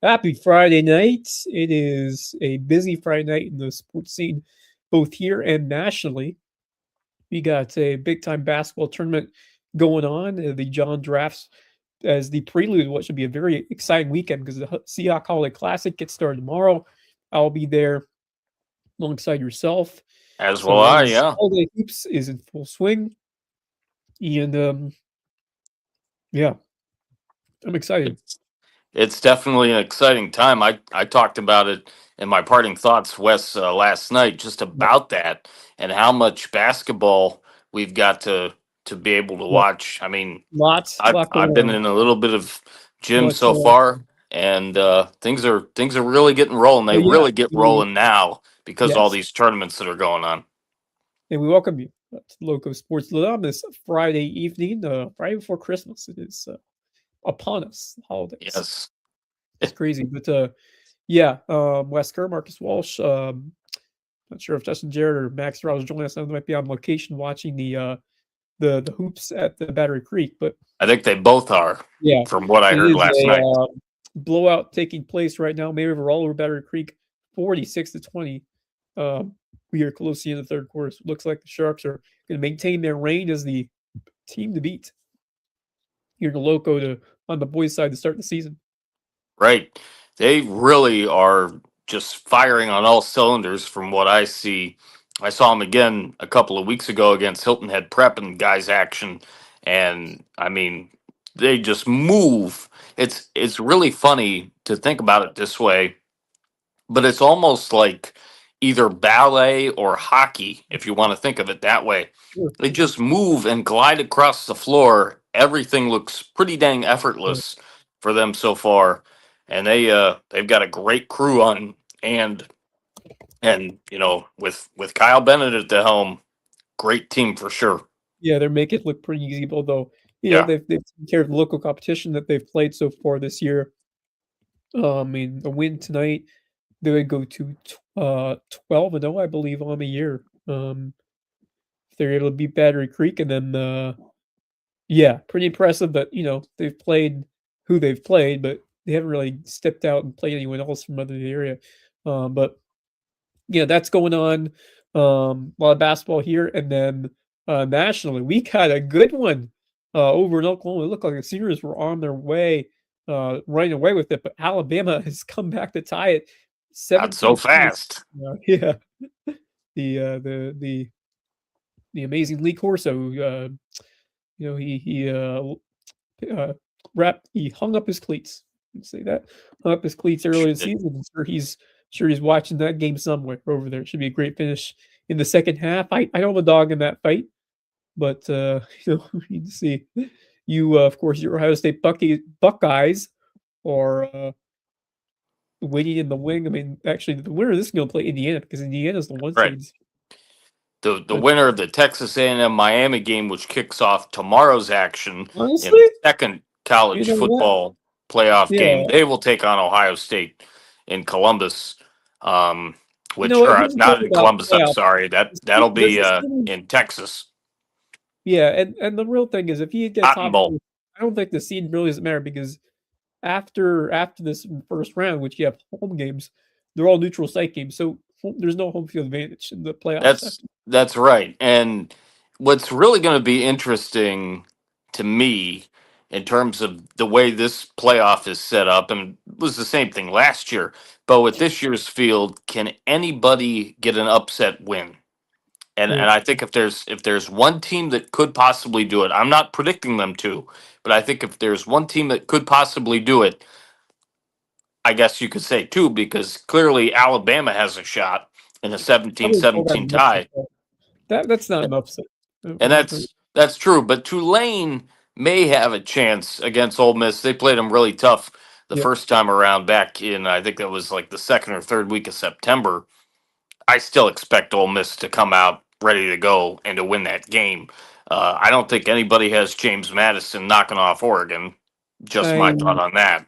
Happy Friday night. It is a busy Friday night in the sports scene, both here and nationally. We got a big time basketball tournament going on. The John Drafts as the prelude to what should be a very exciting weekend because the Seahawk Holiday Classic gets started tomorrow. I'll be there alongside yourself. As So will I, yeah. Holiday Hoops is in full swing. And yeah, I'm excited. It's definitely an exciting time. I talked about it in my parting thoughts, Wes, last night, just Yep. about that and how much basketball we've got to be able to Yep. watch. I mean, Lots, I've lot I've going been on. in a little bit of gym But so far, and things are really getting rolling. They but yeah, really get rolling now because of all yes. these tournaments that are going on. And we welcome you to Loco Sports Lowdown this Friday evening, Friday before Christmas. It is upon us, the holidays. Yes. It's crazy. But yeah, Wes Kerr, Marcus Walsh, not sure if Justin Jarrett or Max Rouse joining us. They might be on location watching the hoops at the Battery Creek. But I think they both are, yeah, from what I it heard is last a night. blowout taking place right now. Maybe we're all over Battery Creek, 46-20. We are close to the end of the third quarter. So it looks like the Sharks are going to maintain their reign as the team to beat here in the Loco on the boys' side to start the season. Right. They really are just firing on all cylinders from what I see. I saw them again a couple of weeks ago against Hilton Head Prep and guys action. And I mean, they just move. It's really funny to think about it this way, but it's almost like either ballet or hockey, if you want to think of it that way. Sure. They just move and glide across the floor. Everything looks pretty dang Right. effortless for them so far, and they've got a great crew on, and with Kyle Bennett at the helm, great team for sure. Yeah, they're making it look pretty easy, although Yeah, they've taken care of the local competition that they've played so far this year. I mean, a win tonight, they would go to 12-0, I believe, on the year. If they're able to beat Battery Creek, and then yeah, pretty impressive. But they've played who they've played, but they haven't really stepped out and played anyone else from other the area. But yeah, that's going on. A lot of basketball here, and then nationally, we got a good one over in Oklahoma. It looked like the Seniors were on their way, running away with it, but Alabama has come back to tie it, not so 17 points. fast. Yeah, the amazing Lee Corso. He he hung up his cleats. Let's say that hung up his cleats earlier this season. I'm sure he's watching that game somewhere over there. It should be a great finish in the second half. I don't have a dog in that fight, but we need to see. You, of course, your Ohio State Buckeyes are waiting in the wing. I mean, actually, the winner of this is going to play Indiana because Indiana's the one Right. seeds. The But winner of the Texas A&M Miami game, which kicks off tomorrow's action in honestly, the second you college know what? football playoff game, Yeah, they will take on Ohio State in Columbus. Um, which or here's the not thing in about Columbus. I'm playoffs. sorry. That'll Does be this seem in Texas, Yeah, and the real thing is if you get Cotton top Bowl. two, I don't think the seed really doesn't matter because after this first round, which you have home games, they're all neutral site games, so there's no home field advantage in the playoffs. That's right. And what's really going to be interesting to me in terms of the way this playoff is set up, and it was the same thing last year, but with this year's field, can anybody get an upset win? And Right. I think if there's one team that could possibly do it, I'm not predicting them to, but I think if there's one team that could possibly do it, I guess you could say two, because clearly Alabama has a shot in a I wouldn't call that 17-17 an upset, tie. though. That's not an upset. And that's true. But Tulane may have a chance against Ole Miss. They played them really tough the Yep. first time around back in, I think that was like the second or third week of September. I still expect Ole Miss to come out ready to go and to win that game. I don't think anybody has James Madison knocking off Oregon. Just my thought I on that.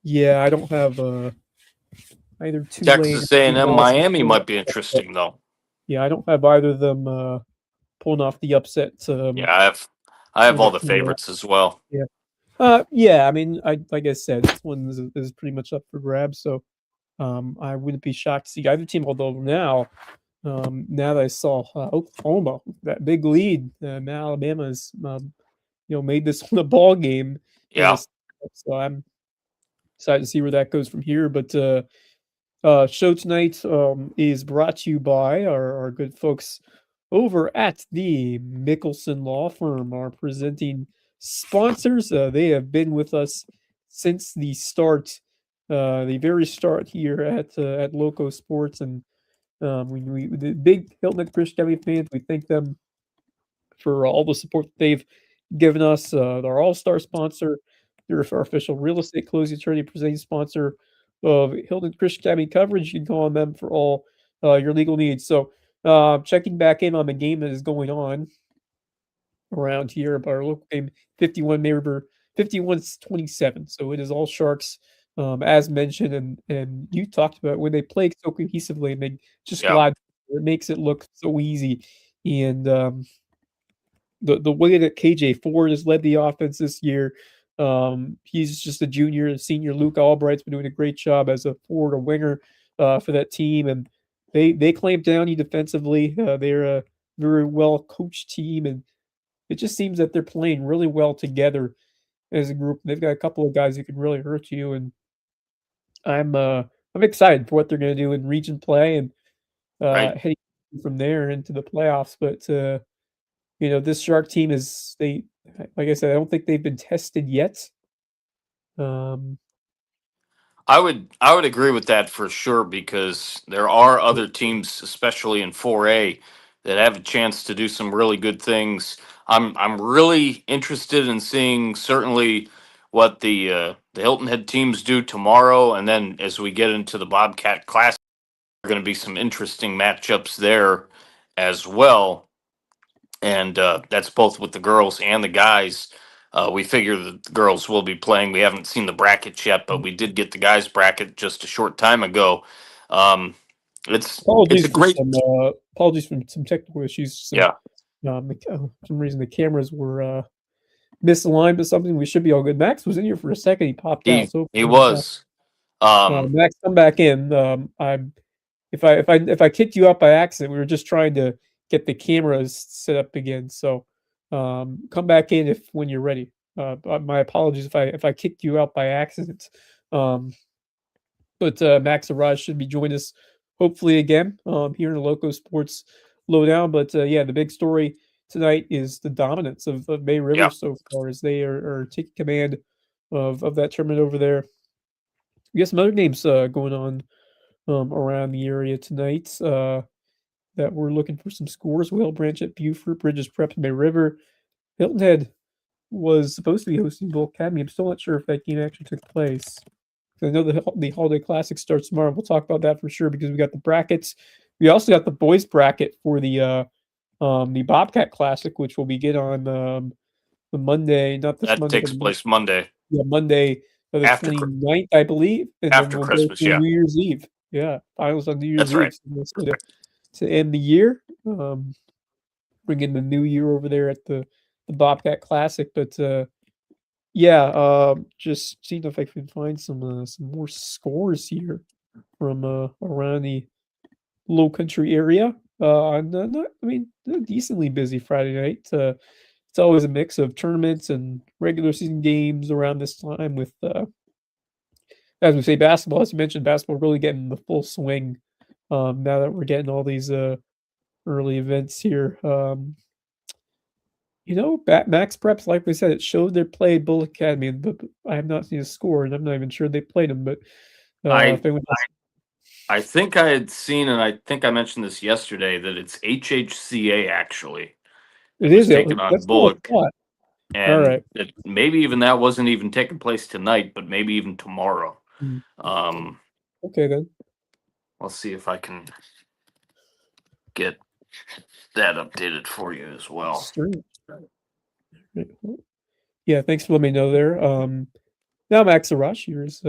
Yeah, I don't have either Tulane Texas or James A&M Madison. Miami might be interesting though. Yeah, I don't have either of them pulling off the upset. Yeah, I have all Over the to favorites as well. yeah. Yeah, I mean, like I said, this one is pretty much up for grabs. So I wouldn't be shocked to see either team. Although now that I saw Oklahoma that big lead, now Alabama's made this one a ball game in Yeah. this. So I'm excited to see where that goes from here. But show tonight is brought to you by our good folks over at the Mickelson Law Firm, our presenting sponsors. They have been with us since the start, the very start here at Loco Sports, and we the big Hilton Head Christian Academy fans. We thank them for all the support that they've given us. Our all-star sponsor, they're our official real estate closing attorney, presenting sponsor of Hilton Christian Academy coverage. You can call on them for all your legal needs. So, checking back in on the game that is going on around here about our local game, 51 May River, 51-27. So it is all Sharks, as mentioned, and you talked about when they play so cohesively and they just Yeah. glide. It makes it look so easy, and the way that KJ Ford has led the offense this year. He's just a junior and senior. Luke Albright's been doing a great job as a forward or winger for that team, and they clamp down you defensively. They're a very well coached team, and it just seems that they're playing really well together as a group. They've got a couple of guys who can really hurt you, and I'm excited for what they're going to do in region play and Right. heading from there into the playoffs. But this Shark team is they like I said, I don't think they've been tested yet. Um, I would agree with that for sure because there are other teams, especially in 4A, that have a chance to do some really good things. I'm really interested in seeing certainly what the Hilton Head teams do tomorrow, and then as we get into the Bobcat Classic, there are going to be some interesting matchups there as well, and that's both with the girls and the guys. We figure that the girls will be playing. We haven't seen the brackets yet, but we did get the guys' bracket just a short time ago. Um, it's a great, apologies for some technical issues. yeah. For some reason the cameras were misaligned with something. We should be all good. Max was in here for a second. He popped out. So He was. Max, come back in. If I kicked you out by accident, we were just trying to get the cameras set up again. So come back in if when you're ready. My apologies if I kicked you out by accident. But Max and Raj should be joining us hopefully again here in the Loco Sports Lowdown. But yeah, the big story tonight is the dominance of May River Yeah. so far as they are taking command of that tournament over there. We got some other names going on around the area tonight that we're looking for some scores. Whale Branch at Buford, Bridges Prep, May River. Hilton Head was supposed to be hosting Bull Academy. I'm still not sure if that game actually took place. I know the Holiday Classic starts tomorrow. We'll talk about that for sure because we got the brackets. We also got the boys bracket for the Bobcat Classic, which will begin on the Monday, not this That Monday, takes place Monday Monday the after 29th, I believe, and then after we'll go Christmas. through Yeah, New Year's Eve. Yeah, finals on New Year's that's Eve. right. So to end the year, bring in the new year over there at the Bobcat Classic. But yeah, just seeing if I can find some more scores here from around the Low Country area. On not, I mean, a decently busy Friday night. It's always a mix of tournaments and regular season games around this time. With as we say, basketball. As you mentioned, basketball really getting the full swing. Now that we're getting all these early events here. Max Preps, like we said, it showed they played Bull Academy, but I have not seen a score, and I'm not even sure they played them. But I if anyone else, I think I had seen, and I think I mentioned this yesterday that it's HHCA actually it was is. taken on That's what I Bullock, thought. All and right. that maybe even that wasn't even taking place tonight, but maybe even tomorrow. Mm, Um, okay then. I'll see if I can get that updated for you as well. Strange. Right. Well, yeah, thanks for letting me know there. Now Max Arash here is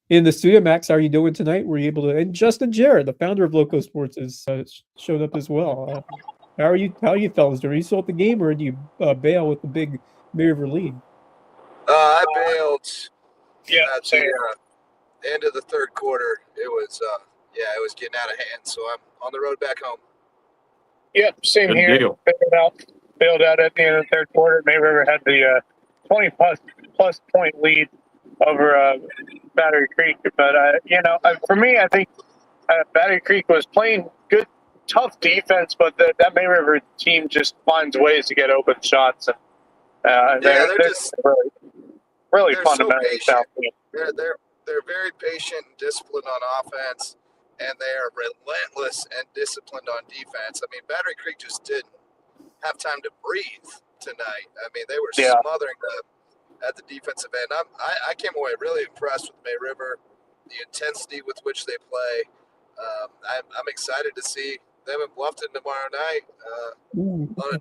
in the studio. Max, how are you doing tonight? Were you able to? And Justin Jarrett, the founder of Loco Sports, has showed up as well. How are you? How are you fellas doing? Are you still at the game, or do you bail with the big May River lead? I bailed Yeah, at same. the end of the third quarter. It was it was getting out of hand. So I'm on the road back home. Yeah, same Good here. deal. Bailed out at the end of the third quarter. May River had the 20 plus point lead over Battery Creek. But, for me, I think Battery Creek was playing good, tough defense, but that May River team just finds ways to get open shots. And they're just really they're so fundamentally patient. sound team. They're very patient and disciplined on offense, and they are relentless and disciplined on defense. I mean, Battery Creek just didn't have time to breathe tonight. I mean, they were smothering at the defensive end. I came away really impressed with May River, the intensity with which they play. I'm excited to see them in Bluffton tomorrow night. On a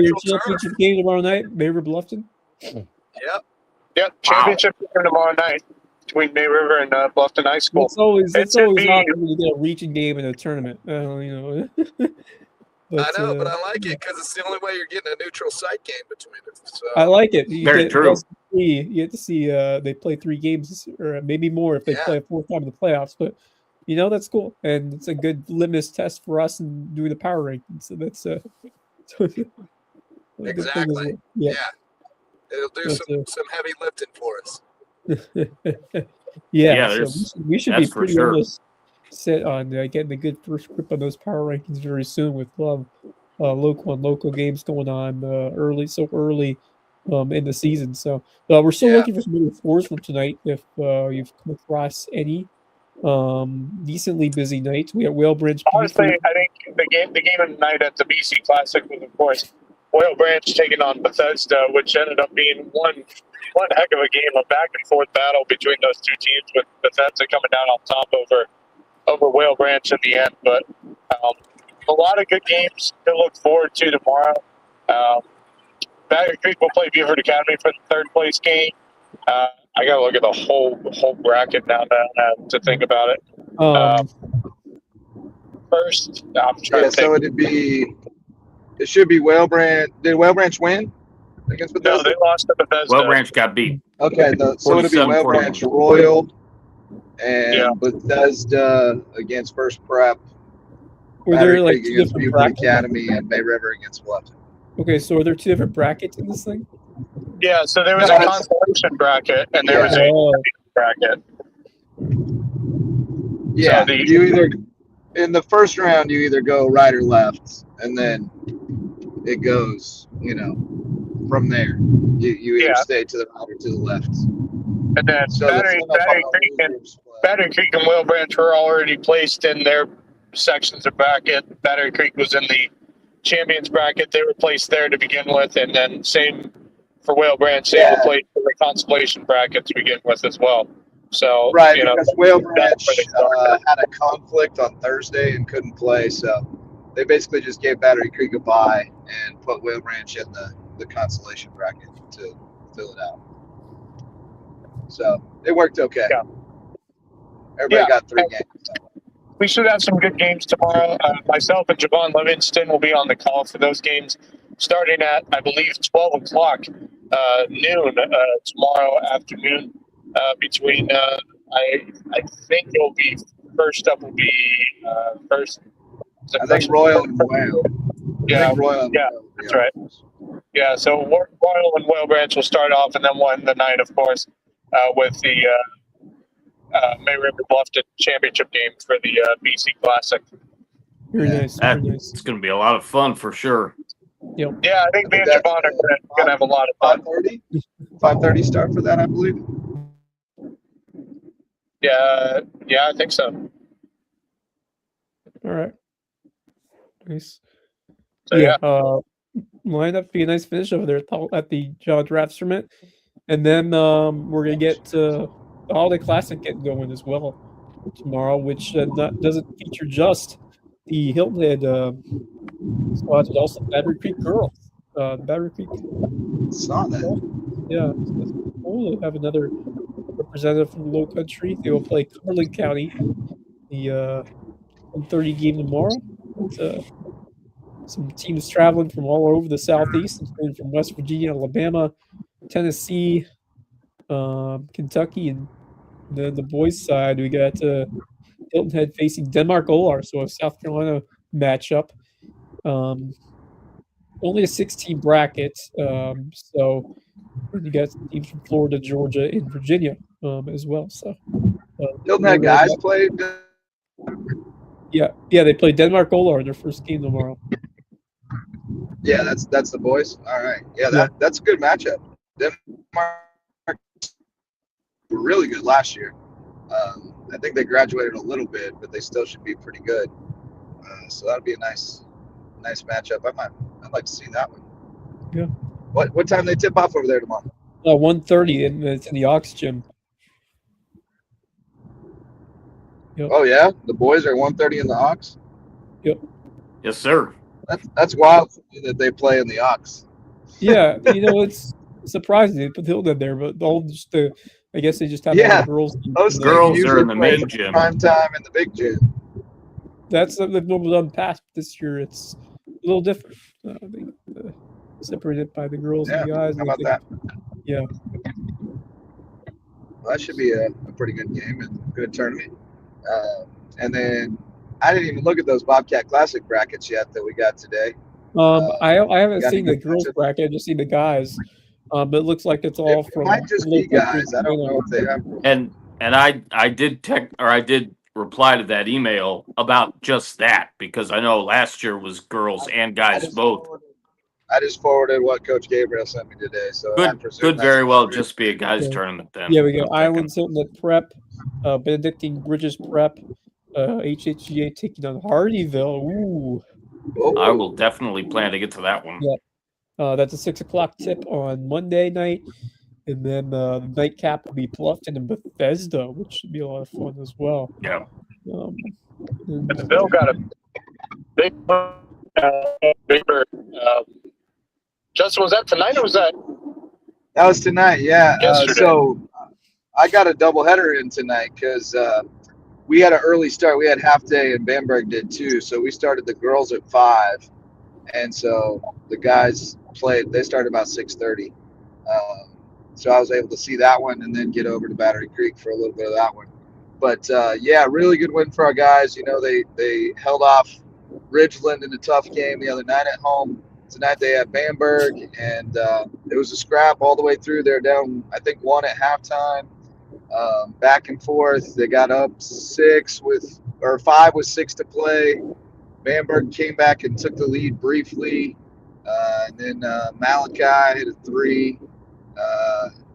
your championship game tomorrow night, May River Bluffton. Yep. Championship game tomorrow night between May River and Bluffton High School. It's always awesome when you get a region game in a tournament. But, I know, but I like it because it's the only way you're getting a neutral site game between them. So. I like it. Very true. You get to see they play 3 games, or maybe more if they play a 4th time in the playoffs. But that's cool, and it's a good litmus test for us in doing the power rankings. So that's exactly. Yeah, it'll do some heavy lifting for us. So we should be pretty almost set on getting a good first grip on those power rankings very soon with Lowco and Lowco games going on early in the season. So we're still looking for some other scores from tonight. If you've come across any decently busy nights, we have Whale Branch. Honestly, I think the game of the night at the BC Classic was, of course, Whale Branch taking on Bethesda, which ended up being one heck of a game, a back and forth battle between those two teams, with Bethesda coming down on top over Whale Branch in the end. But a lot of good games to look forward to tomorrow. Battery Creek will play Beaufort Academy for the 3rd place game. I got to look at the whole bracket now to think about it. First, I'm trying to think. So it should be Whale Branch. Did Whale Branch win against Bethesda? No, they lost to Bethesda. Whale Branch got beat. Okay, so it'll be Whale Branch Royal and Bethesda against First Prep. Were there like 2 against different Beaufort brackets? Academy and May River against Bluffton. Okay, so are there 2 different brackets in this thing? Yeah, so there was a consolation bracket and there was a bracket. Yeah, so you either in the first round you either go right or left, and then it goes, from there. You either stay to the right or to the left. And then Battery Creek and Whale Branch were already placed in their sections of bracket. Battery Creek was in the champions bracket. They were placed there to begin with, and then same for Whale Branch. They were placed in the consolation bracket to begin with as well. So because Whale Branch had a conflict on Thursday and couldn't play, so they basically just gave Battery Creek a bye and put Whale Branch in the consolation bracket to fill it out. So it worked okay. Yeah. Everybody got 3 games. We should have some good games tomorrow. Myself and Javon Livingston will be on the call for those games, starting at, I believe, 12 o'clock noon tomorrow afternoon. Between, I think it'll be first up will be first. I think Royal and Whale. Yeah, that's right. Yeah, so Royal and Whale Branch will start off, and then one the night, of course, with the May River Bluffton championship game for the BC Classic. Very nice. It's going to be a lot of fun for sure. Yep. Yeah, I think me and Javon are going to have a lot of fun. 5:30 start for that, I believe. Yeah, I think so. All right. Nice. So, line up be a nice finish over there at the Jaw Drafts Tournament. And then we're going to get the Holiday Classic getting going as well tomorrow, which doesn't feature just the Hilton Head squads, but also Battery Creek girls. Battery Creek. Saw that. Yeah. We'll have another representative from the Low Country. They will play Cumberland County, the 1:30 game tomorrow. Some teams traveling from all over the Southeast, including from West Virginia, Alabama, Tennessee, Kentucky, and then the boys' side we got Hilton Head facing Denmark Olar, so a South Carolina matchup. Only a 16 bracket, so you got teams from Florida, Georgia, and Virginia as well. So Hilton Head guys played. Yeah, they play Denmark Olar in their first game tomorrow. Yeah, that's the boys. All right. Yeah, that's a good matchup. Denmark were really good last year. I think they graduated a little bit, but they still should be pretty good. So that'd be a nice matchup. I'd like to see that one. Yeah. What time they tip off over there tomorrow? 1:30, and it's in the Ox Gym. Yep. Oh yeah, the boys are 1:30 in the Ox. Yep. Yes, sir. That's wild that they play in the Ox. Yeah, it's surprising they put Hilton there, but I guess they just have all the girls. Those girls are in the main gym. Prime time in the big gym. That's something they've normally done past. This year it's a little different. They separated by the girls and the guys. How about that? Yeah. Well, that should be a pretty good game and good tournament. And then I didn't even look at those Bobcat Classic brackets yet that we got today. I haven't seen the girls bracket. I just seen the guys. But it looks like it's all from. It might just be guys. I don't know if they have. And I did reply to that email about just that, because I know last year was girls and guys both. I just forwarded what Coach Gabriel sent me today. So could very well just be a guys tournament then. Yeah, we got Islands Hilton at Prep, Benedictine Bridges Prep, HHGA taking on Hardyville. Ooh. I will definitely plan to get to that one. Yeah. That's a 6:00 tip on Monday night. And then the nightcap will be Bluffton and Bethesda, which should be a lot of fun as well. Yeah. And Bill got a big bigger. Justin, was that tonight or was that? That was tonight, yeah. Yesterday. So I got a doubleheader in tonight because we had an early start. We had half day and Bamberg did too. So we started the girls at 5. And so the guys played, they started about 6:30. So I was able to see that one and then get over to Battery Creek for a little bit of that one. But really good win for our guys. They held off Ridgeland in a tough game the other night at home. Tonight they had Bamberg, and it was a scrap all the way through. They're down, I think, 1 at halftime. Back and forth. They got up 5 with 6 to play. Bamberg came back and took the lead briefly. And then Malachi hit a 3.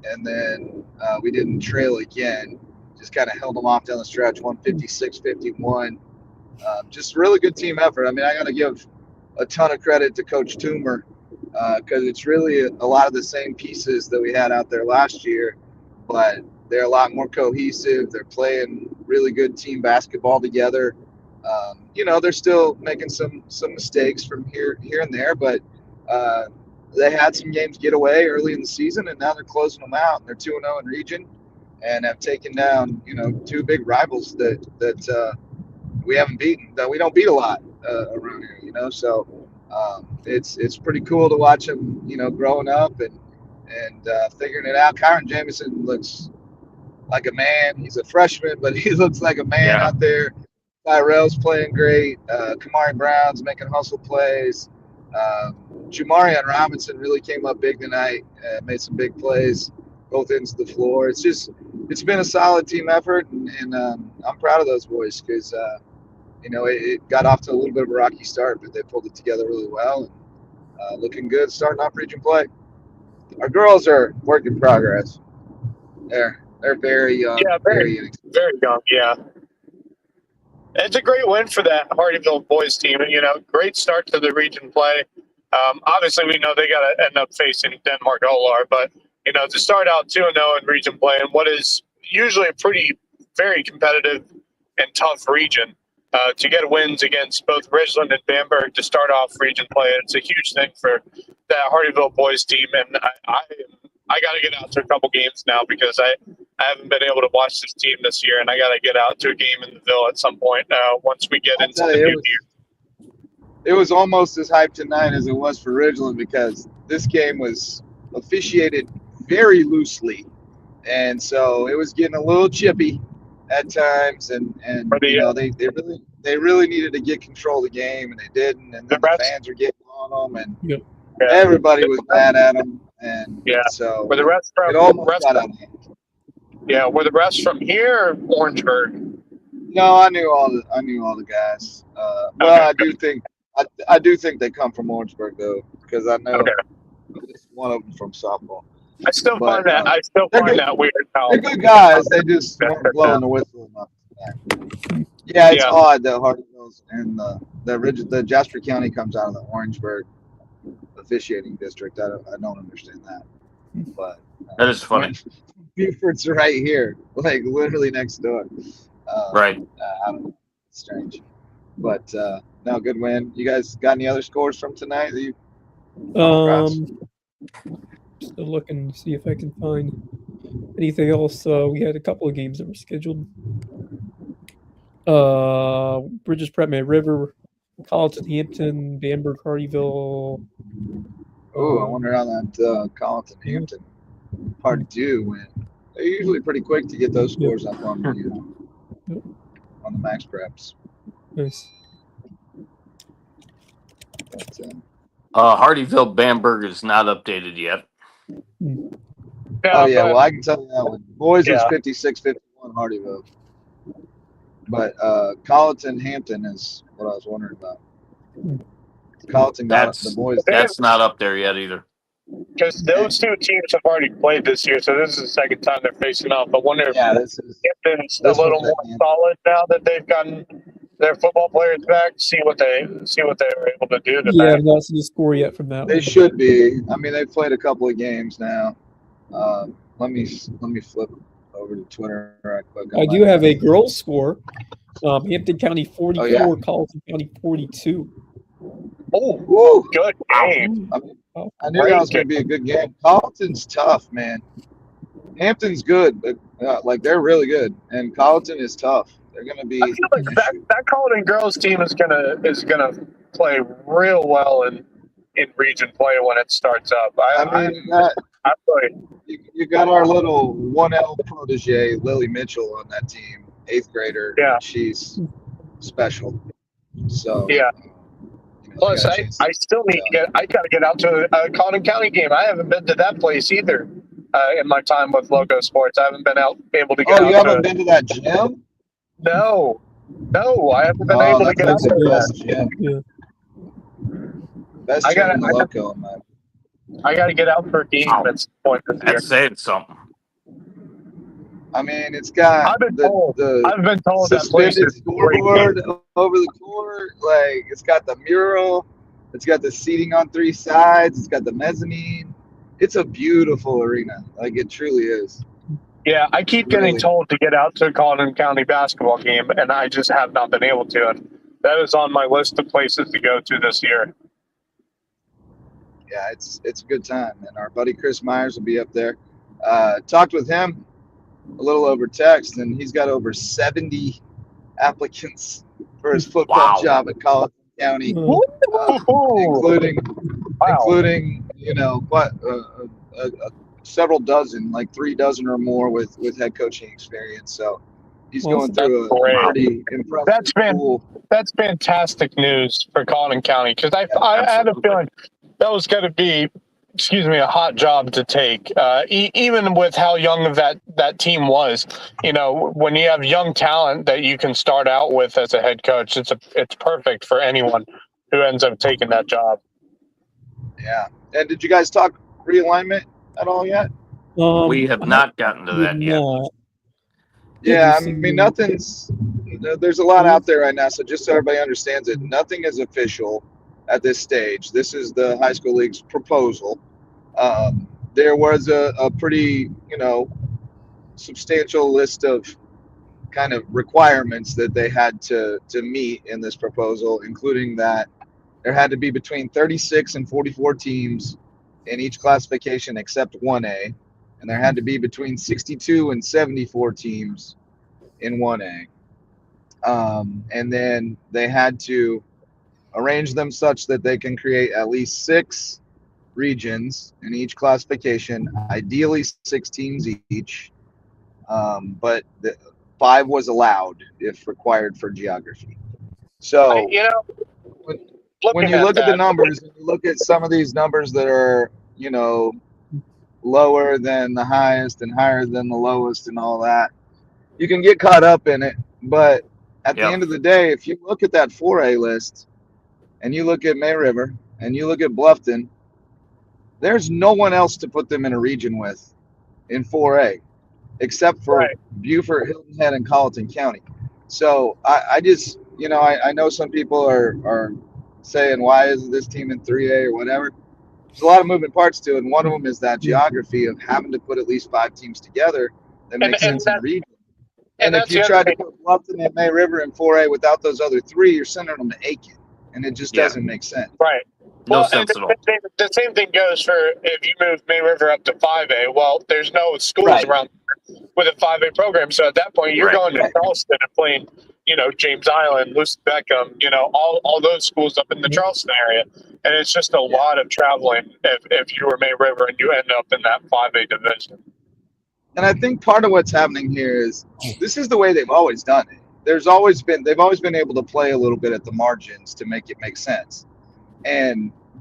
And then we didn't trail again. Just kind of held them off down the stretch, 156-51. Just really good team effort. I mean, I got to give a ton of credit to Coach Toomer because it's really a lot of the same pieces that we had out there last year, but they're a lot more cohesive. They're playing really good team basketball together. They're still making some mistakes from here and there, but they had some games get away early in the season, and now they're closing them out. And they're 2-0 in region, and have taken down 2 big rivals that we haven't beaten, that we don't beat a lot around here. So it's pretty cool to watch them, growing up and figuring it out. Kyron Jamison looks like a man. He's a freshman, but he looks like a man out there. Tyrell's playing great. Kamari Brown's making hustle plays. Jamarian Robinson really came up big tonight, made some big plays, both ends of the floor. It's been a solid team effort, and I'm proud of those boys because, it got off to a little bit of a rocky start, but they pulled it together really well and looking good starting off region play. Our girls are work in progress. They're very young. Yeah, very young, yeah. It's a great win for that Hardyville boys team, and great start to the region play. Obviously, we know they got to end up facing Denmark Olar, but to start out 2-0 in region play in what is usually a very competitive and tough region, to get wins against both Ridgeland and Bamberg to start off region play, it's a huge thing for that Hardyville boys team. And I got to get out to a couple games now because I haven't been able to watch this team this year, and I got to get out to a game in the Ville at some point once we get into the new year. It was almost as hyped tonight as it was for Ridgeland because this game was officiated very loosely. and so it was getting a little chippy at times, and For the they really needed to get control of the game, and they didn't, and the then the refs, fans were getting on them, and Yep. yeah, everybody was mad at them, and yeah. so Were the refs it from almost got out of hand. Yeah, were the refs from here or Orangeburg? No, I knew all the guys. Well, Okay, I do think they come from Orangeburg though, because I know okay. at least one of them from softball. I still But find that weird. How they're good guys. They just weren't blowing the whistle enough. Yeah, it's Yeah. odd that Hardyville's and the Jasper County comes out of the Orangeburg officiating district. I don't understand that. But That is funny. Buford's right here, like literally next door. Right. I don't know. It's strange. But no, good win. You guys got any other scores from tonight that you Still looking to see if I can find anything else. We had a couple of games that were scheduled. Bridges, Prep, May River, Colleton, Hampton, Bamberg, Hardyville. Oh, I wonder how that Colleton Hampton part 2 went. They're usually pretty quick to get those scores up on the max preps. Nice. But, Hardyville Bamberg is not updated yet. oh yeah, well I can tell you that one. Boys was 56-51 Hardyville. But Colleton Hampton is what I was wondering about. Colleton got the boys. That's not up there yet either. Because those two teams have already played this year, so this is the second time they're facing off. I wonder if Hampton's a little more solid now that they've gotten their football players back. See what they were able to do. Yeah, I've not seen the score yet from that. They should be. I mean, they've played a couple of games now. Let me flip over to Twitter right quick. I do have a girls' score. Hampton County 44, Colleton County 42. Oh, woo. Good game. I knew that was going to be a good game. Colleton's tough, man. Hampton's good, but they're really good, and Colleton is tough. They're going to be. I feel like that Colleton girls team is gonna play real well in region play when it starts up. You got our little 1L protege Lily Mitchell on that team, 8th grader. Yeah, she's special. So yeah. Plus, I still need to I got to get out to a Colleton County game. I haven't been to that place either in my time with LowcoSports. I haven't been able to get out. Oh, you haven't been to that gym? No, I haven't been able to get out to that gym. Best gym in the Lowco, man. I got to get out for a game at some point this year. That's saying something. I mean, it's got I've been told that place is scoreboard over the court. Like, it's got the mural. It's got the seating on 3 sides. It's got the mezzanine. It's a beautiful arena. Like, it truly is. Yeah, I keep getting told to get out to a Colleton County basketball game, and I just have not been able to. And that is on my list of places to go to this year. Yeah, it's a good time. And our buddy Chris Myers will be up there. Talked with him a little over text, and he's got over 70 applicants for his football job at Colleton County, including several dozen, like 3 dozen or more with head coaching experience. So he's going through a pretty impressive pool. That's fantastic news for Colleton County, because I had a feeling that was going to be, a hot job to take, even with how young that team was. When you have young talent that you can start out with as a head coach, it's perfect for anyone who ends up taking that job. Yeah. And did you guys talk realignment at all yet? We have not gotten to that yet. Yeah, I mean, there's a lot out there right now, so just so everybody understands it, nothing is official at this stage. This is the high school league's proposal. There was a pretty, substantial list of kind of requirements that they had to meet in this proposal, including that there had to be between 36 and 44 teams in each classification except 1A, and there had to be between 62 and 74 teams in 1A. And then they had to arrange them such that they can create at least 6 regions in each classification, ideally 6 teams each, but 5 was allowed if required for geography. So You know, when, when looking you at look at the that, numbers, and you look at some of these numbers that are, lower than the highest and higher than the lowest and all that, you can get caught up in it. But at the Yep. end of the day, if you look at that 4A list and you look at May River and you look at Bluffton, there's no one else to put them in a region with in 4A except for right? Beaufort, Hilton Head, and Colleton County. So I just, I know some people are saying, why isn't this team in 3A or whatever? There's a lot of moving parts to it, and one of them is that geography of having to put at least 5 teams together that And makes and sense in a that region. and And if that's you the other tried to thing. put Bluffton and May River in 4A without those other 3, you're sending them to Aiken, and it just Yeah. doesn't make sense. Right. No Well, sense at all. the same thing goes for if you move May River up to 5A. Well, there's no schools Right. around with a 5A program, so at that point you're Right. going to Charleston and playing, James Island, Lucy Beckham, all those schools up in the Charleston area, and it's just a lot of traveling if you were May River and you end up in that 5A division. And I think part of what's happening here is this is the way they've always done it. They've always been able to play a little bit at the margins to make it make sense.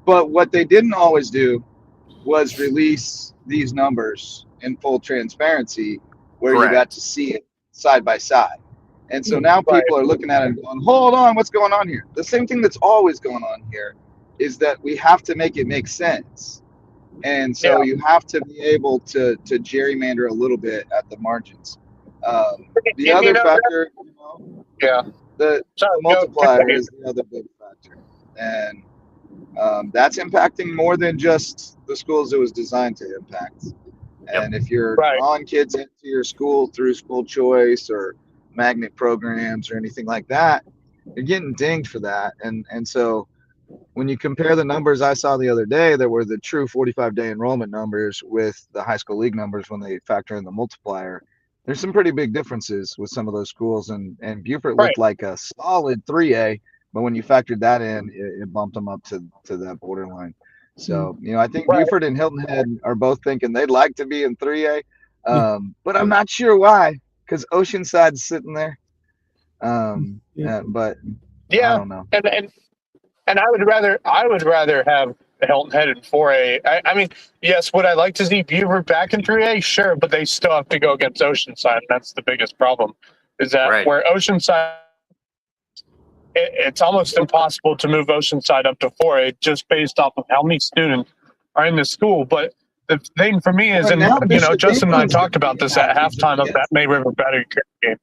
But what they didn't always do was release these numbers in full transparency where you got to see it side by side. And so now people are looking at it and going, hold on, what's going on here? The same thing that's always going on here is that we have to make it make sense. And so you have to be able to gerrymander a little bit at the margins. The other factor, the multiplier is the other big factor. And that's impacting more than just the schools it was designed to impact. And if you're drawing kids into your school through school choice or magnet programs or anything like that, you're getting dinged for that. And so when you compare the numbers I saw the other day that were the true 45-day enrollment numbers with the high school league numbers when they factor in the multiplier, there's some pretty big differences with some of those schools. And Beaufort looked like a solid 3A, but when you factored that in, it bumped them up to that borderline. So, I think Beaufort and Hilton Head are both thinking they'd like to be in 3A, but I'm not sure why, because Oceanside's sitting there. But I don't know. And I would rather have Hilton Head in 4A. I mean, yes, would I like to see Beaufort back in 3A? Sure, but they still have to go against Oceanside, and that's the biggest problem. Is that where Oceanside, it's almost impossible to move Oceanside up to 4A just based off of how many students are in the school. But the thing for me is, Justin and I talked about this at halftime of that May River Battery Creek game.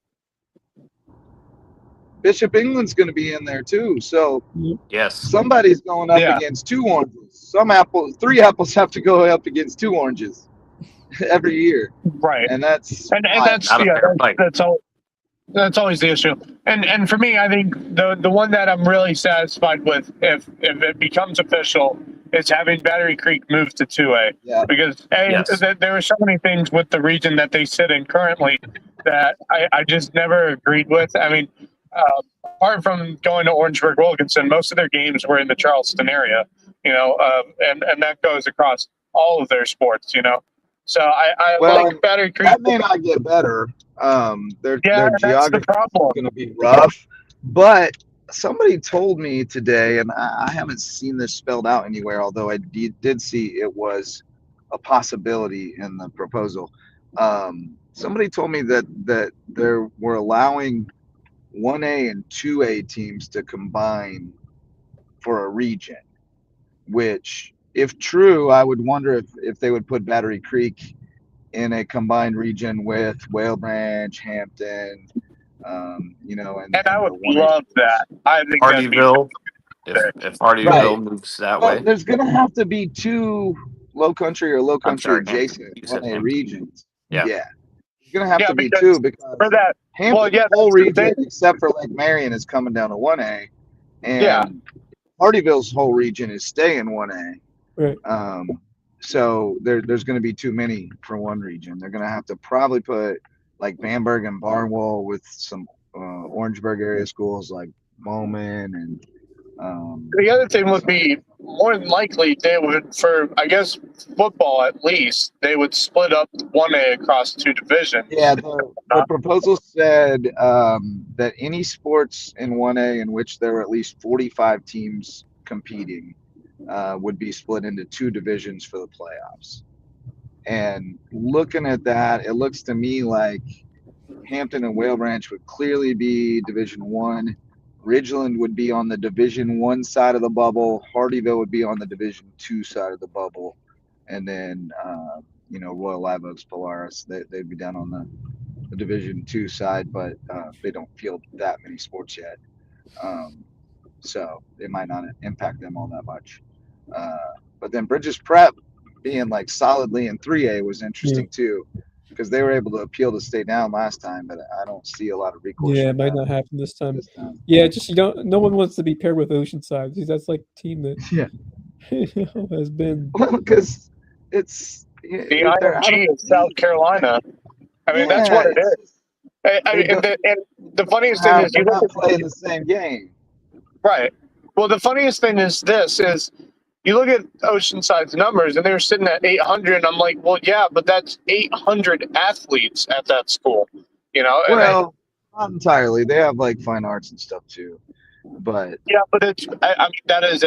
Bishop England's going to be in there too, so yes, somebody's going up against 2 oranges. 3 apples have to go up against 2 oranges every year, right? And that's that's always the issue. And for me, I think the one that I'm really satisfied with, if it becomes official, is having Battery Creek move to 2A. Because there are so many things with the region that they sit in currently that I just never agreed with. I mean, apart from going to Orangeburg Wilkinson, most of their games were in the Charleston area, and that goes across all of their sports, So I like Battery Creek. That may not get better. Their geography is going to be rough, but somebody told me today, and I haven't seen this spelled out anywhere, although I did see it was a possibility in the proposal. Somebody told me that they were allowing 1A and 2A teams to combine for a region, which, if true, I would wonder if they would put Battery Creek in a combined region with Whale Branch, Hampton, and I would love that. I think Hardyville, if Hardyville moves that way. There's going to have to be 2 low country or low country adjacent 1A regions. It's going to have to be 2 because for that, Hampton's whole region, except for Lake Marion, is coming down to 1A, and Hardyville's whole region is staying 1A. Right. So there's going to be too many for one region. They're going to have to probably put like Bamberg and Barnwell with some Orangeburg area schools like Bowman and The other thing would be more than likely they would, for I guess football at least, they would split up 1A across 2 divisions. Yeah, the proposal said that any sports in 1A in which there are at least 45 teams competing would be split into 2 divisions for the playoffs. And looking at that, it looks to me like Hampton and Whale Branch would clearly be Division 1. Ridgeland would be on the Division 1 side of the bubble. Hardyville would be on the Division 2 side of the bubble. And then, Royal Live Oaks, Polaris, they'd be down on the Division 2 side, but they don't field that many sports yet. So it might not impact them all that much. But then Bridges Prep being like solidly in 3A was interesting too, because they were able to appeal to stay down last time, but I don't see a lot of recourse. Yeah, it might not happen this time. Yeah, just no one wants to be paired with Oceanside because that's like a team that has been. Well, because it's the IMG of South Carolina. I mean, that's what it is. And the funniest thing is you look at playing the same game, right? Well, the funniest thing is you look at Oceanside's numbers, and they're sitting at 800, and I'm like, well, yeah, but that's 800 athletes at that school, Well, not entirely. They have like fine arts and stuff too, but yeah, but I mean, that is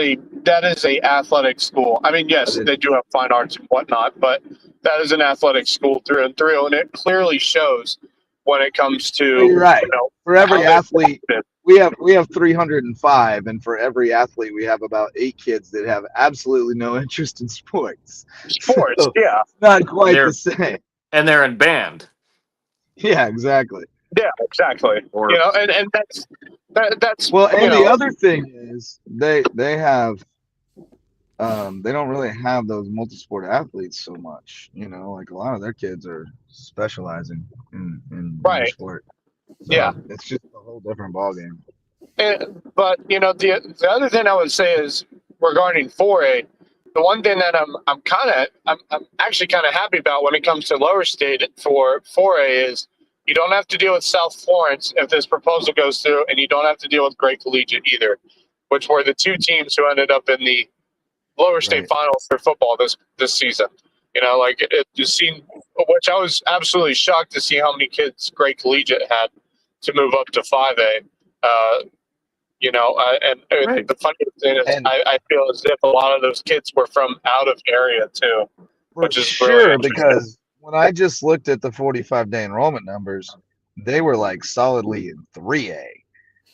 a athletic school. I mean, yes, they do have fine arts and whatnot, but that is an athletic school through and through, and it clearly shows when it comes to you're right. For every athlete. We have 305, and for every athlete, we have about 8 kids that have absolutely no interest in sports. So, yeah, not quite the same. And they're in band. Yeah, exactly. Yeah, exactly. And that's well. And the other thing is they have they don't really have those multi-sport athletes so much. Like a lot of their kids are specializing in sport. So yeah, it's just a whole different ballgame. But the other thing I would say is regarding 4A, the one thing that I'm actually kind of happy about when it comes to Lower State for 4A is you don't have to deal with South Florence if this proposal goes through, and you don't have to deal with Great Collegiate either, which were the 2 teams who ended up in the Lower State finals for football this season. It just seemed, which I was absolutely shocked to see how many kids Great Collegiate had to move up to 5A. The funny thing is, I feel as if a lot of those kids were from out of area too, which is sure, because when I just looked at the 45-day enrollment numbers, they were like solidly in 3A,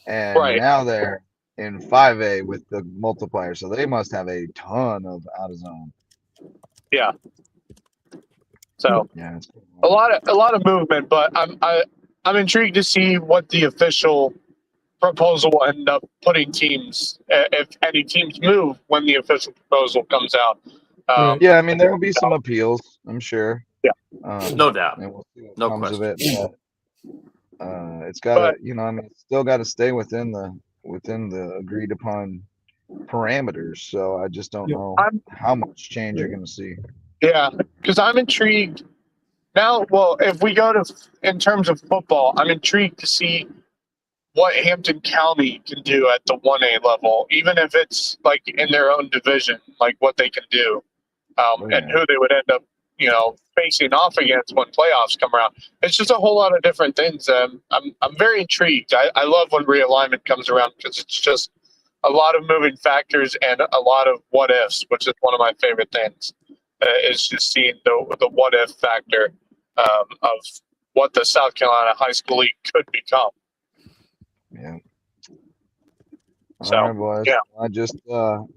and now they're in 5A with the multiplier, so they must have a ton of out of zone. Yeah. So a lot of movement, but I'm intrigued to see what the official proposal will end up putting teams, if any teams move when the official proposal comes out. I mean there will be some appeals, I'm sure. Yeah, no doubt. And we'll see what no comes question. of it. It's got to, it's still got to stay within the agreed upon parameters. So I just don't know how much change you're going to see. Yeah, because I'm intrigued now. Well, if we go to in terms of football, I'm intrigued to see what Hampton County can do at the 1A level, even if it's like in their own division, like what they can do, and who they would end up, facing off against when playoffs come around. It's just a whole lot of different things. I'm very intrigued. I love when realignment comes around because it's just a lot of moving factors and a lot of what ifs, which is one of my favorite things. Is just seeing the what if factor of what the South Carolina High School League could become. Yeah. So, all right, boys. I just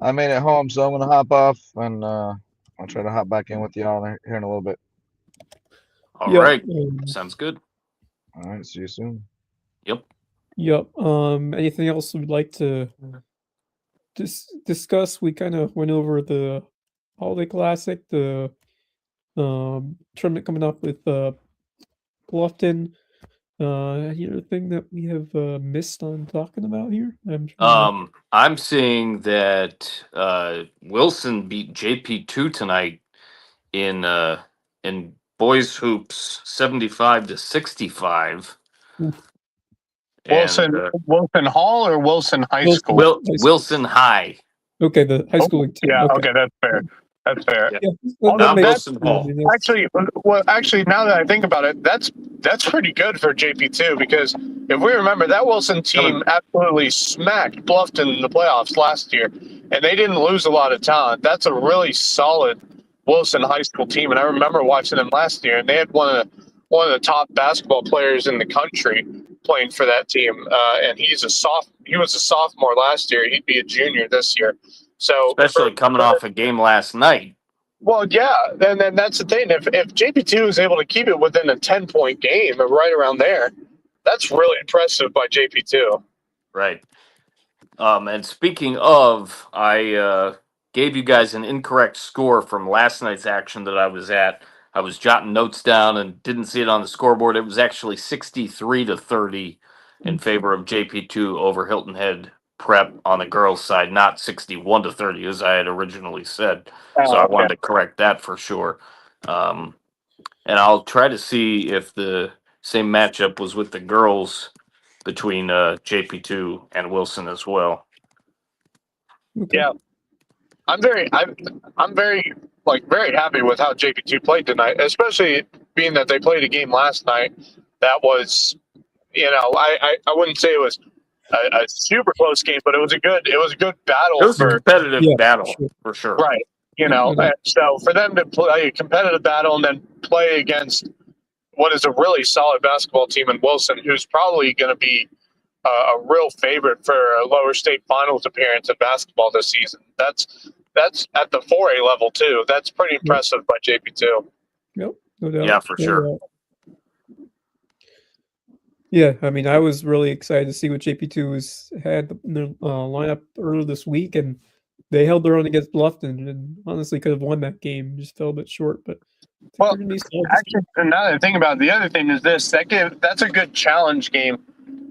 I made it home, so I'm gonna hop off and I'll try to hop back in with y'all here in a little bit. All right. Sounds good. All right, see you soon. Yep. Anything else we'd like to discuss? We kind of went over the Holiday Classic, the tournament coming up with Bluffton. Any other thing that we have missed on talking about here? I'm seeing that Wilson beat JP2 tonight in boys hoops 75-65. Wilson Wilson Hall or Wilson High Wilson. School? Wilson High. Okay, the high school league team. Yeah, okay, that's fair. That's fair. Yeah. That Not makes Wilson sense. Hall. I mean, that's- Actually, now that I think about it, that's pretty good for JP2 because if we remember, that Wilson team absolutely smacked Bluffton in the playoffs last year, and they didn't lose a lot of talent. That's a really solid Wilson high school team, and I remember watching them last year, and they had one of the top basketball players in the country playing for that team, and he was a sophomore last year. He'd be a junior this year. So Especially coming off a game last night. well, yeah, and then that's the thing. If JP2 is able to keep it within a 10-point game, or right around there, that's really impressive by JP2. Right. And speaking of, I gave you guys an incorrect score from last night's action that I was at. I was jotting notes down and didn't see it on the scoreboard. It was actually 63-30 in favor of JP2 over Hilton Head Prep on the girls' side, not 61-30 as I had originally said. So I wanted to correct that for sure. And I'll try to see if the same matchup was with the girls between JP2 and Wilson as well. okay. Yeah, I'm very happy with how JP2 played tonight, especially being that they played a game last night that was, I wouldn't say it was a super close game, but it was a good battle. It was a competitive battle sure. for sure. Right. So for them to play a competitive battle and then play against what is a really solid basketball team in Wilson, who's probably going to be a real favorite for a lower state finals appearance in basketball this season. That's at the 4A level too. That's pretty impressive by JP2. Yep, no doubt. Yeah, for sure. doubt. Yeah, I mean, I was really excited to see what JP2 had in their lineup earlier this week, and they held their own against Bluffton, and honestly could have won that game. Just fell a bit short, but Well, actually, now that I think about it, the other thing is this: that's a good challenge game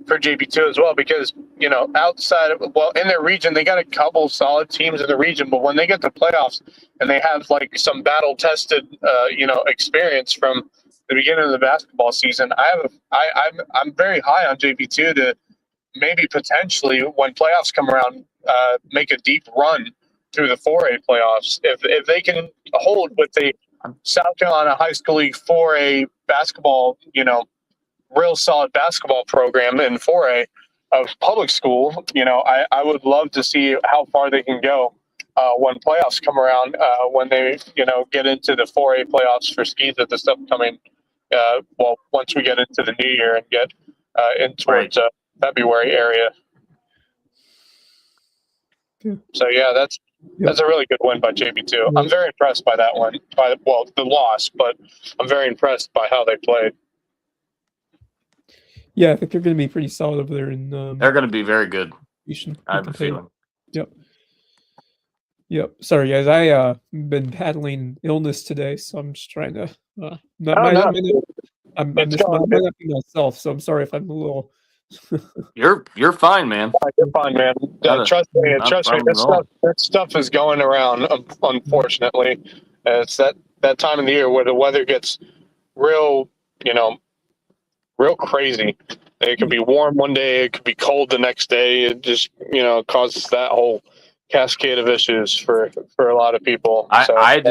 for JP2 as well, because outside of in their region they got a couple solid teams in the region, but when they get to playoffs and they have like some battle tested experience from the beginning of the basketball season, I'm very high on JP2 to maybe potentially when playoffs come around make a deep run through the 4A playoffs if they can hold with the South Carolina High School League 4A basketball, real solid basketball program in 4A of public school. I would love to see how far they can go when playoffs come around, when they, get into the 4A playoffs for skis at this upcoming, once we get into the new year and get in towards February area. So, yeah, that's a really good win by JP2. I'm very impressed by that one, the loss, but I'm very impressed by how they played. Yeah, I think they're going to be pretty solid over there. They're going to be very good. I have a feeling. Yep. Sorry, guys. I been battling illness today, so I'm just trying to. I might not be myself, so I'm sorry if I'm a little. You're fine, man. You're fine, man. Trust me. That stuff is going around. Unfortunately, it's that time of the year where the weather gets real crazy. It could be warm one day, it could be cold the next day. It just causes that whole cascade of issues for a lot of people. I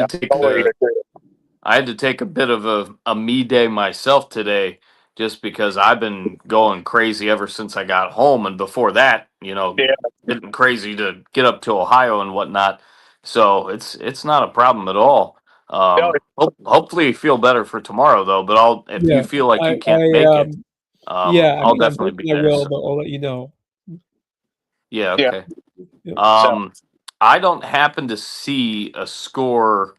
had to take a bit of a me day myself today, just because I've been going crazy ever since I got home, and before that, getting crazy to get up to Ohio and whatnot. So it's not a problem at all. Hopefully you feel better for tomorrow, though. But if you feel like you can't make it, I'll definitely be there. I will, but I'll let you know. Yeah. Okay. Yeah. I don't happen to see a score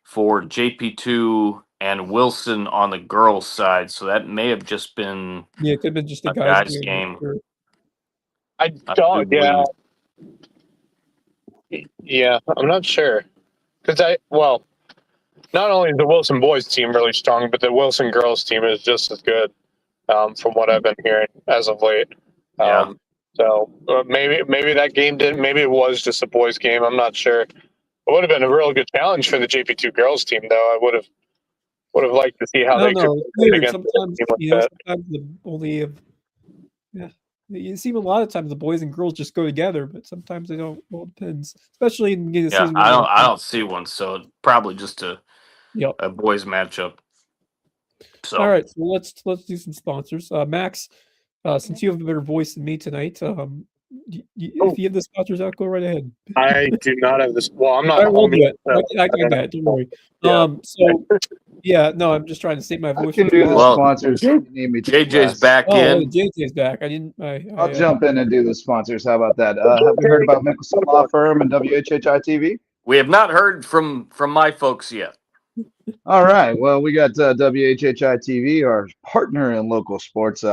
for JP2 and Wilson on the girls' side, so that may have just been it could have been just a guys game. Sure. I don't. Yeah, I'm not sure because not only is the Wilson boys team really strong, but the Wilson girls team is just as good, from what I've been hearing as of late. So maybe that game didn't. Maybe it was just a boys' game. I'm not sure. It would have been a real good challenge for the JP2 girls team, though. I would have liked to see how they could play against sometimes, a team like that. Sometimes the only You see a lot of times the boys and girls just go together, but sometimes they don't. Well, it depends, especially in the beginning of the Yeah, season. I don't see one, so probably just Yep. a boys matchup. So All right, so let's do some sponsors. Max, since you have a better voice than me tonight, if you have the sponsors out, go right ahead. I do not have this. Well, I'm not All right, we'll home do yet. it. So I got it. Don't worry. Yeah. So yeah, no, I'm just trying to save my I voice can for do the tomorrow. Well, sponsors if you need me to, JJ's Wes. back Oh, in. JJ's back. I didn't. I'll jump in and do the sponsors. How about that? Have we heard about Mickelson Law Firm and WHHI TV? We have not heard from my folks yet. All right. Well, we got WHHI TV, our partner in local sports,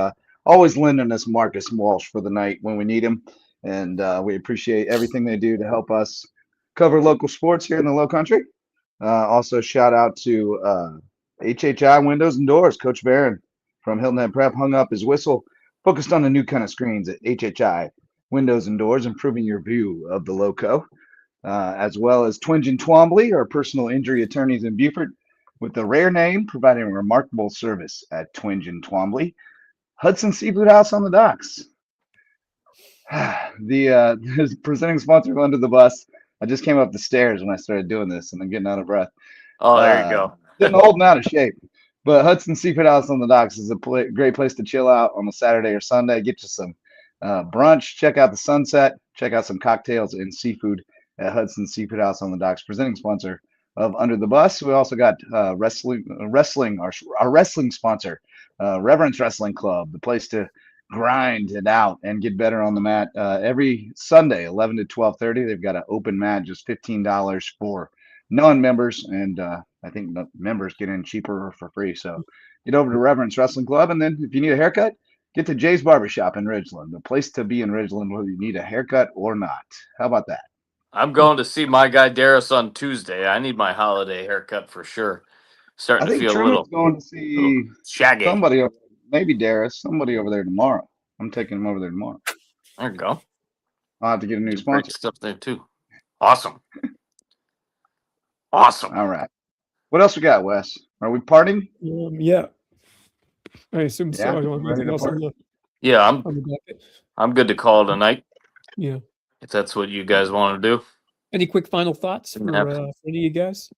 always lending us Marcus Walsh for the night when we need him. And we appreciate everything they do to help us cover local sports here in the Low Country. Also, shout out to HHI Windows and Doors. Coach Barron from Hilton Head Prep hung up his whistle, focused on the new kind of screens at HHI Windows and Doors, improving your view of the Lowco. As well as Twinge and Twombly, our personal injury attorneys in Beaufort, with the rare name providing remarkable service at Twinge and Twombly. Hudson Seafood House on the docks. The presenting sponsor of Under the Bus. I just came up the stairs when I started doing this, and I'm getting out of breath. Oh, there you go. Getting old and out of shape. But Hudson Seafood House on the docks is a great place to chill out on a Saturday or Sunday. Get you some brunch, check out the sunset, check out some cocktails and seafood at Hudson Seafood House on the docks. Presenting sponsor of Under the Bus. We also got wrestling, our wrestling sponsor, Reverence Wrestling Club, the place to grind it out and get better on the mat. Every Sunday, 11 to 12:30, they've got an open mat, just $15 for non-members, and I think the members get in cheaper or for free. So get over to Reverence Wrestling Club, and then if you need a haircut, get to Jay's Barbershop in Ridgeland, the place to be in Ridgeland, whether you need a haircut or not. How about that? I'm going to see my guy Darius on Tuesday. I need my holiday haircut for sure. Starting I to think feel a Truman's going to little see shaggy. somebody, maybe Darius, somebody over there tomorrow. I'm taking him over there tomorrow. There you go. I'll have to get a new Great sponsor. stuff there too. Awesome. Awesome. All right. What else we got, Wes? Are we partying? Yeah. I assume so. Yeah, I don't have ready anything to else on party? Yeah, on the docket. I'm good to call it a night Yeah. if that's what you guys want to do. Any quick final thoughts for any of you guys?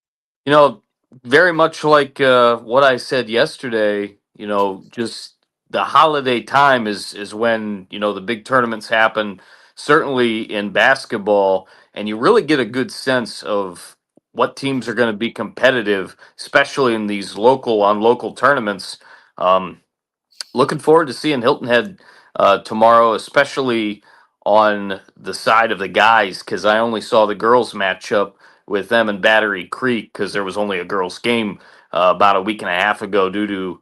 You know, very much like what I said yesterday, you know, just the holiday time is when, you know, the big tournaments happen, certainly in basketball, and you really get a good sense of what teams are going to be competitive, especially in these local tournaments. Looking forward to seeing Hilton Head tomorrow, especially on the side of the guys, because I only saw the girls matchup with them and Battery Creek because there was only a girls game about a week and a half ago due to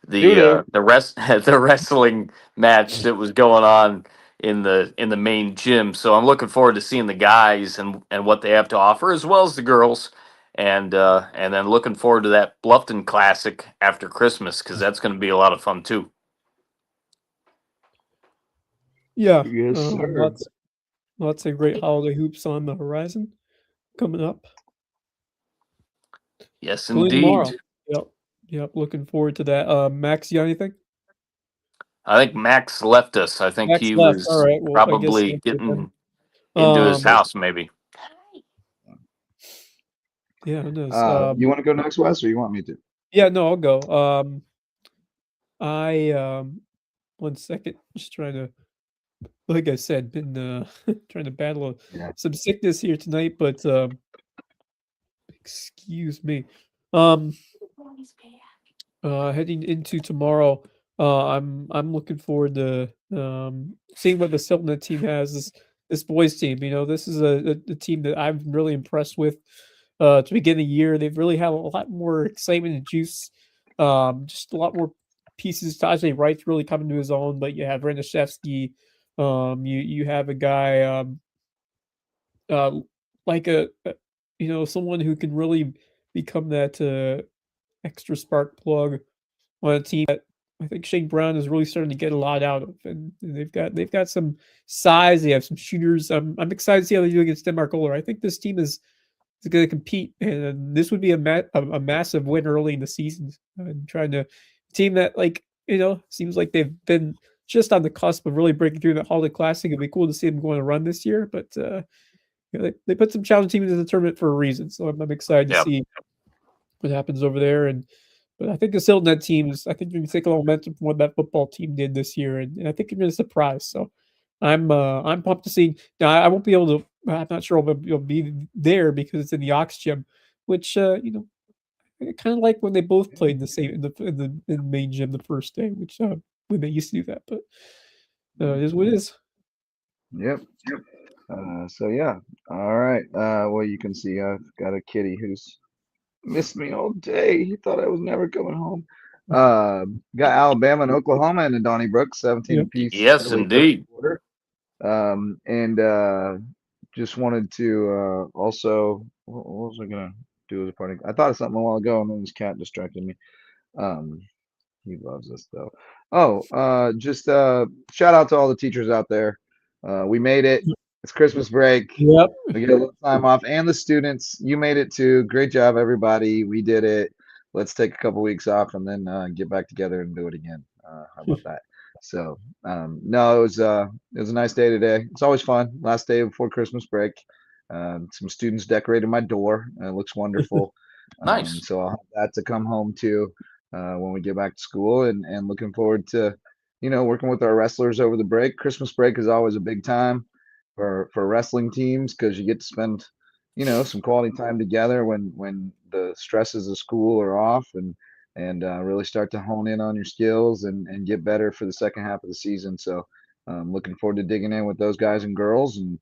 the wrestling match that was going on in the main gym. So I'm looking forward to seeing the guys and what they have to offer, as well as the girls. And then looking forward to that Bluffton Classic after Christmas because that's going to be a lot of fun too. Yeah. Yes, sir. Lots of great holiday hoops on the horizon coming up. Yes, Including tomorrow. indeed. Yep. Looking forward to that. Max, you got anything? I think Max left us. I think Max he left. was All right. Well, I guess probably that's getting good into his then. house, maybe. Yeah, who knows? You want to go next, Wes, or you want me to? Yeah, no, I'll go. I 1 second, just trying to, like I said, been trying to battle some sickness here tonight, but excuse me. Heading into tomorrow, I'm looking forward to seeing what the Silvernet team has. This boys team, you know, this is a team that I'm really impressed with. To begin the year, they've really had a lot more excitement and juice. Just a lot more pieces. Tajay Wright's really coming to his own, but you have Renishevsky. You have a guy like someone who can really become that extra spark plug on a team that I think Shane Brown is really starting to get a lot out of, and they've got some size. They have some shooters. I'm excited to see how they do against Denmark Oler. I think this team is going to compete, and this would be a massive win early in the season. And trying to team that, like, seems like they've been just on the cusp of really breaking through that Holiday Classic. It'd be cool to see them go on a run this year, but they put some challenging teams in the tournament for a reason. So I'm excited to see what happens over there. But I think the Silnet teams, I think you're going to take a little momentum from what that football team did this year, and I think you're going to surprise. So I'm pumped to see. Now I won't be able to. I'm not sure I'll be there because it's in the Ox Gym, which I kind of like when they both played the same in the main gym the first day, which when they used to do that. But it is what it is. Yep. So yeah. All right. Well, you can see I've got a kitty who's missed me all day. He thought I was never coming home. Got Alabama and Oklahoma in the Donnybrook, 17 apiece. Yes, indeed. And just wanted to also, what was I gonna do as a party? I thought of something a while ago, and then this cat distracted me. He loves us though. Just shout out to all the teachers out there. We made it. It's Christmas break. Yep. We get a little time off, and the students. You made it too. Great job, everybody. We did it. Let's take a couple weeks off and then get back together and do it again. How about that? So no, it was a nice day today. It's always fun. Last day before Christmas break. Some students decorated my door. It looks wonderful. Nice. So I'll have that to come home to when we get back to school, and looking forward to working with our wrestlers over the break. Christmas break is always a big time for wrestling teams because you get to spend some quality time together when the stresses of school are off, and really start to hone in on your skills and get better for the second half of the season. So looking forward to digging in with those guys and girls, and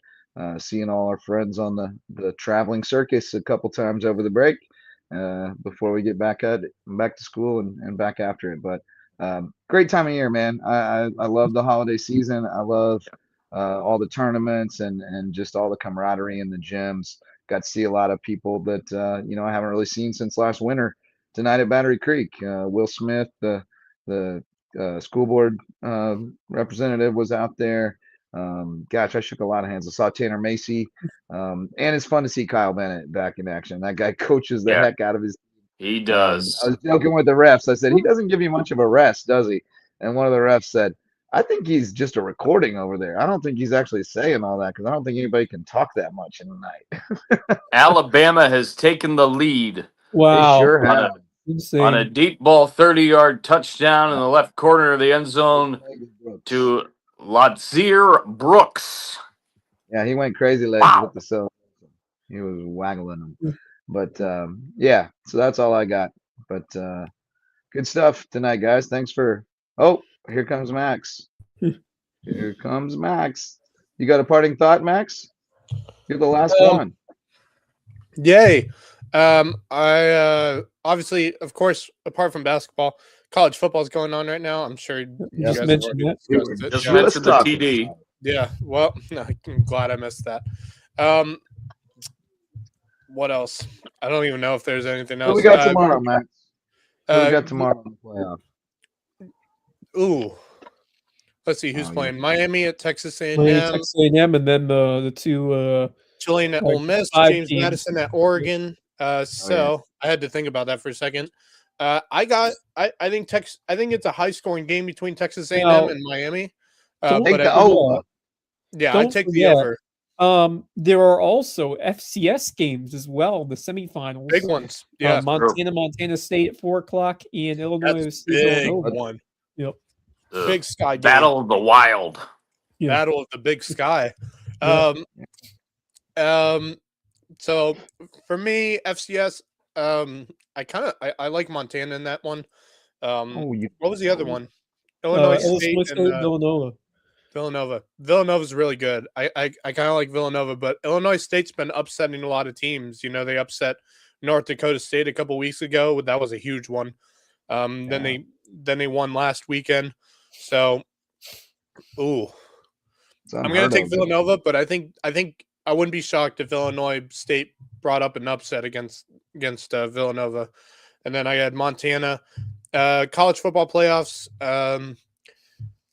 seeing all our friends on the traveling circus a couple times over the break before we get back to school and back after it. But great time of year, man. I love the holiday season. I love all the tournaments and just all the camaraderie in the gyms. Got to see a lot of people that I haven't really seen since last winter tonight at Battery Creek. Will Smith, the school board representative, was out there. Gosh, I shook a lot of hands. I saw Tanner Macy, and it's fun to see Kyle Bennett back in action. That guy coaches the heck out of his team. He does. I was joking with the refs. I said, he doesn't give you much of a rest, does he? And one of the refs said, I think he's just a recording over there. I don't think he's actually saying all that because I don't think anybody can talk that much in the night. Alabama has taken the lead. Wow. They sure have. On a deep ball 30-yard touchdown in the left corner of the end zone to Ladzier Brooks. Yeah, he went crazy legs with the cell. He was waggling them. But yeah, so that's all I got. But good stuff tonight, guys. Thanks for. Oh, here comes Max. Here comes Max. You got a parting thought, Max? You're the last one. Yay. I obviously, of course, apart from basketball, college football is going on right now. I'm sure you guys have already discussed it. Just mentioned the TD. Yeah, well, I'm glad I missed that. What else? I don't even know if there's anything else. What we got tomorrow, Max? What we got tomorrow in the playoff? Ooh. Let's see who's playing. Miami at Texas A&M. Texas A&M, and then the two Tulane at Ole Miss, James Madison at Oregon. I had to think about that for a second. I think it's a high scoring game between Texas A&M and Miami. Take the over. Yeah, I take the over. There are also FCS games as well, the semifinals. Big ones. Yeah. Montana State at 4:00 and Illinois State. Big one. Yep. Big Sky game. Battle of the Wild. Yeah. Battle of the Big Sky. So for me, FCS, I like Montana in that one. What was the other one? Illinois State and Villanova. Villanova's really good. I kind of like Villanova, but Illinois State's been upsetting a lot of teams. They upset North Dakota State a couple weeks ago. That was a huge one. Then they won last weekend. So, I'm going to take Villanova, but I think I wouldn't be shocked if Illinois State brought up an upset against Villanova. And then I had Montana. College football playoffs.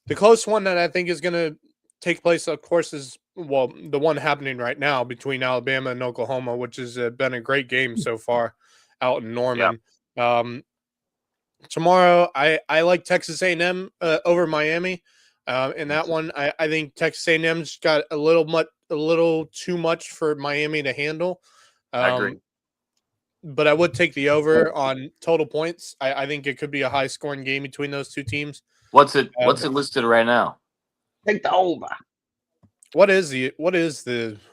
The close one that I think is going to take place, of course, is the one happening right now between Alabama and Oklahoma, which has been a great game so far out in Norman. tomorrow, I like Texas A&M over Miami. In that one, I think Texas A&M's got a little too much for Miami to handle. I agree. But I would take the over on total points. I think it could be a high scoring game between those two teams. What's it listed right now? Take the over. What is the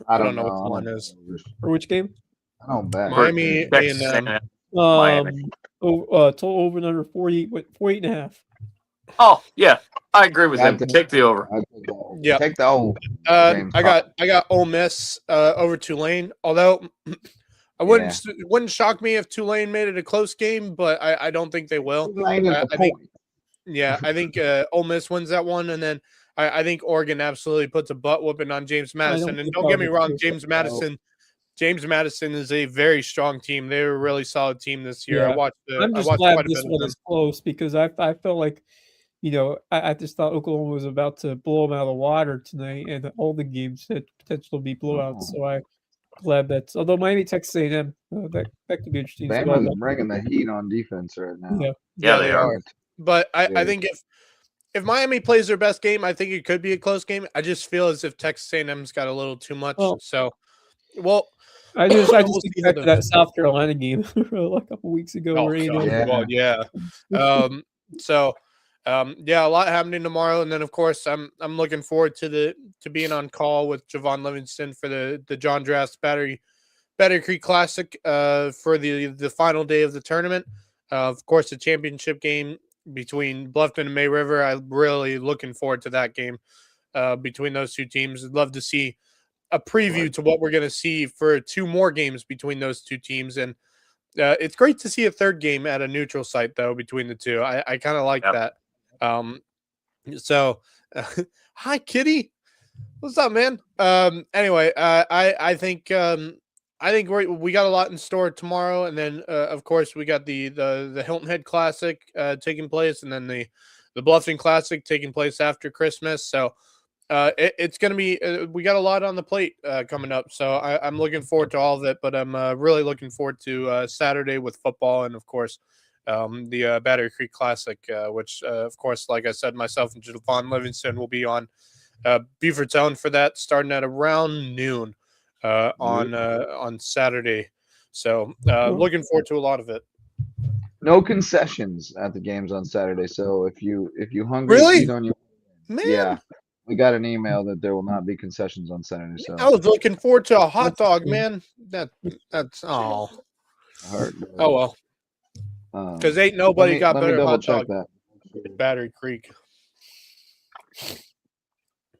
I don't know know what the line is. For which game? I don't bet. Miami Texas A&M. Miami. Total over and under 48.5. Oh yeah, I agree with him. I'd Take the over. Yeah. Take the over. I got Ole Miss over Tulane. Although I wouldn't shock me if Tulane made it a close game, but I don't think they will. I think Ole Miss wins that one, and then I think Oregon absolutely puts a butt whooping on James Madison. And don't get me wrong, James Madison is a very strong team. They're a really solid team this year. Yeah. I'm just glad this one is close because I felt like, I just thought Oklahoma was about to blow them out of the water tonight, and all the games had potential to be blowouts. So I'm glad that, although Miami, Texas A&M, that could be interesting. Bama's bringing the heat on defense right now. Yeah, they are. But I think if Miami plays their best game, I think it could be a close game. I just feel as if Texas A&M's got a little too much. I just think back to that South Carolina game a couple weeks ago. A lot happening tomorrow, and then of course I'm looking forward to being on call with Javon Livingston for the John Drast Battery Creek Classic for the final day of the tournament. Of course, the championship game between Bluffton and May River. I'm really looking forward to that game between those two teams. I'd love to see a preview to what we're going to see for two more games between those two teams, and it's great to see a third game at a neutral site though between the two. I kind of like that. Hi Kitty, what's up, man? Anyway, I think we got a lot in store tomorrow, and then of course we got the Hilton Head Classic taking place, and then the Bluffton Classic taking place after Christmas. So it's going to be we got a lot on the plate coming up. So I'm looking forward to all of it, but I'm really looking forward to Saturday with football, and of course the Battery Creek Classic, which of course, like I said, myself and Javon Livingston will be on Beaufort's Own for that, starting at around noon on Saturday. So looking forward to a lot of it. No concessions at the games on Saturday. So if you hungry, really, eat on your man. We got an email that there will not be concessions on Saturday. So I was looking forward to a hot dog, man. That's oh well. Because ain't nobody got better hot dog than Battery Creek.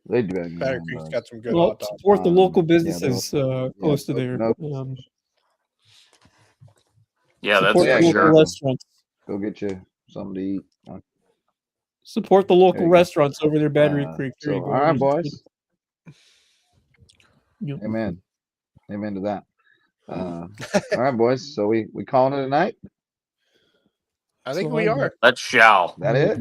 They do. Battery Creek's got some good hot dogs. Support the local businesses close to there. That's for sure. Restaurants. Go get you something to eat. Support the local restaurants over there, Battery Creek. All right, boys. Yep. Amen to that. All right, boys. So we calling it a night? I think we are. Let's shall. That it?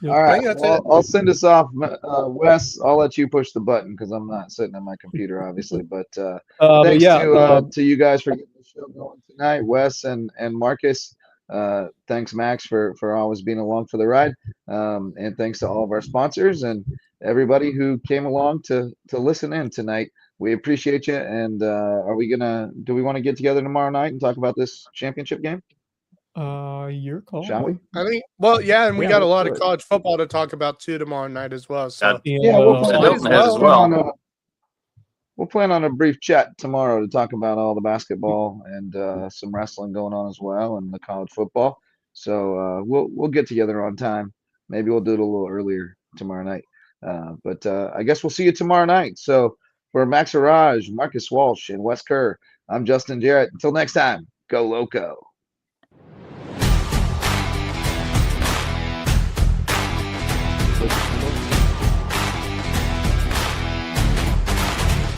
All right. I'll send us off. Wes, I'll let you push the button because I'm not sitting on my computer, obviously. But thanks to you guys for getting the show going tonight. Wes and Marcus. Thanks, Max, for always being along for the ride. And thanks to all of our sponsors and everybody who came along to listen in tonight. We appreciate you. And do we want to get together tomorrow night and talk about this championship game? Your call. Shall we? I think. Well, and we got a lot of college football to talk about too tomorrow night as well. So we'll plan on a brief chat tomorrow to talk about all the basketball and some wrestling going on as well, and the college football. So we'll get together on time. Maybe we'll do it a little earlier tomorrow night. But I guess we'll see you tomorrow night. So for Max Araj, Marcus Walsh, and Wes Kerr, I'm Justin Jarrett. Until next time, go Lowco. Thank you.